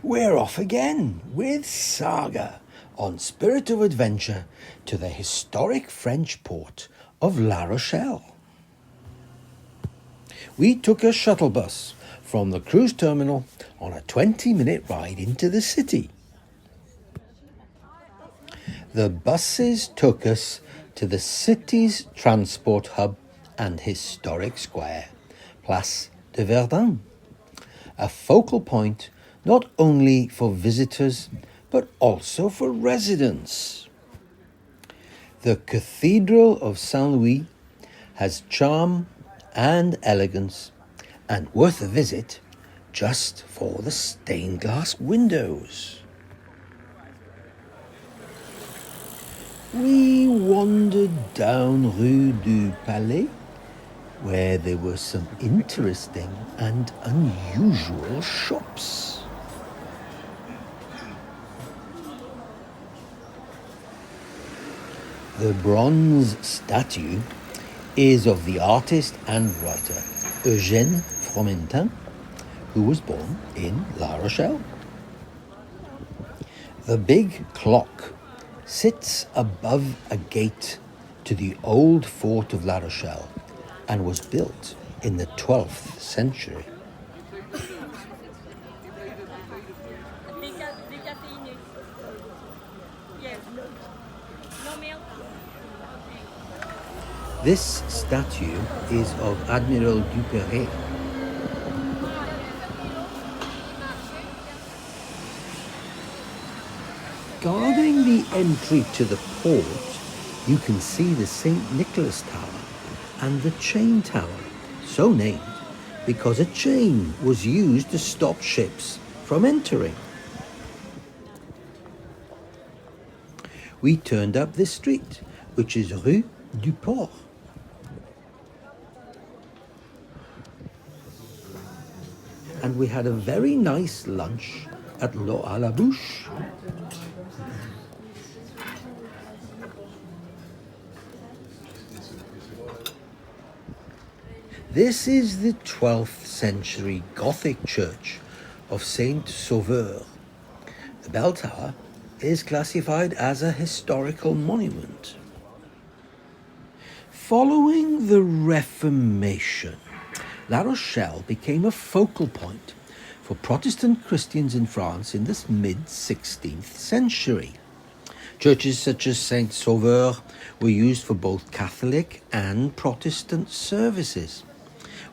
We're off again with Saga on Spirit of Adventure to the historic French port of La Rochelle. We took a shuttle bus from the cruise terminal on a 20-minute ride into the city. The buses took us to the city's transport hub and historic square, Place de Verdun, a focal point not only for visitors but also for residents. The Cathedral of Saint Louis has charm and elegance and worth a visit just for the stained glass windows. We wandered down Rue du Palais, where there were some interesting and unusual shops. The bronze statue is of the artist and writer Eugène Fromentin, who was born in La Rochelle. The big clock sits above a gate to the old fort of La Rochelle and was built in the 12th century. This statue is of Admiral Duperré. Guarding the entry to the port, you can see the St. Nicholas Tower and the Chain Tower, so named because a chain was used to stop ships from entering. We turned up this street, which is Rue du Palais. And we had a very nice lunch at L'Eau à la Bouche. This is the 12th century Gothic church of Saint Sauveur. The bell tower is classified as a historical monument. Following the Reformation, La Rochelle became a focal point for Protestant Christians in France in the mid-16th century. Churches such as Saint Sauveur were used for both Catholic and Protestant services.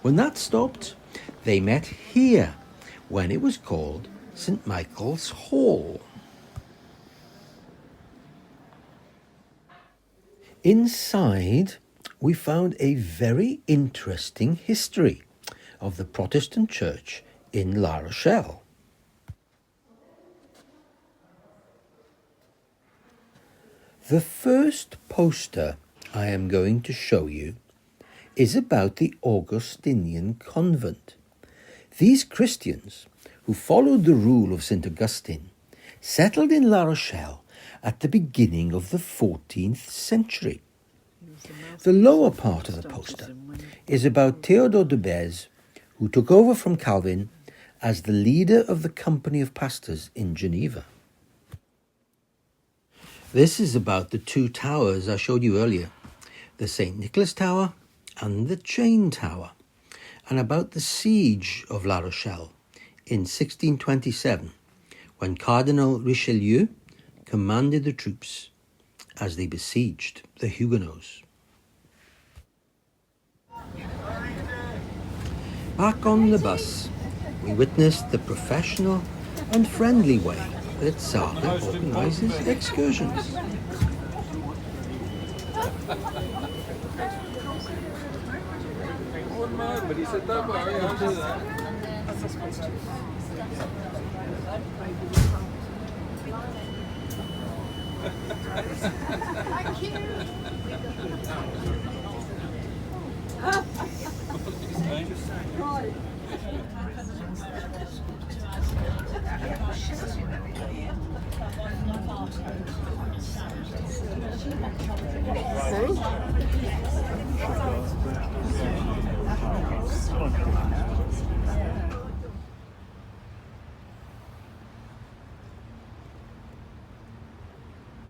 When that stopped, they met here when it was called St. Michael's Hall. Inside, we found a very interesting history of the Protestant church in La Rochelle. The first poster I am going to show you is about the Augustinian convent. These Christians, who followed the rule of St. Augustine, settled in La Rochelle at the beginning of the 14th century. The lower part of the poster is about Théodore de Bèze, who took over from Calvin as the leader of the Company of Pastors in Geneva. This is about the two towers I showed you earlier, the St. Nicholas Tower and the Chain Tower, and about the siege of La Rochelle in 1627, when Cardinal Richelieu commanded the troops as they besieged the Huguenots. Back on the bus, we witnessed the professional and friendly way that Saga organises excursions. Sorry?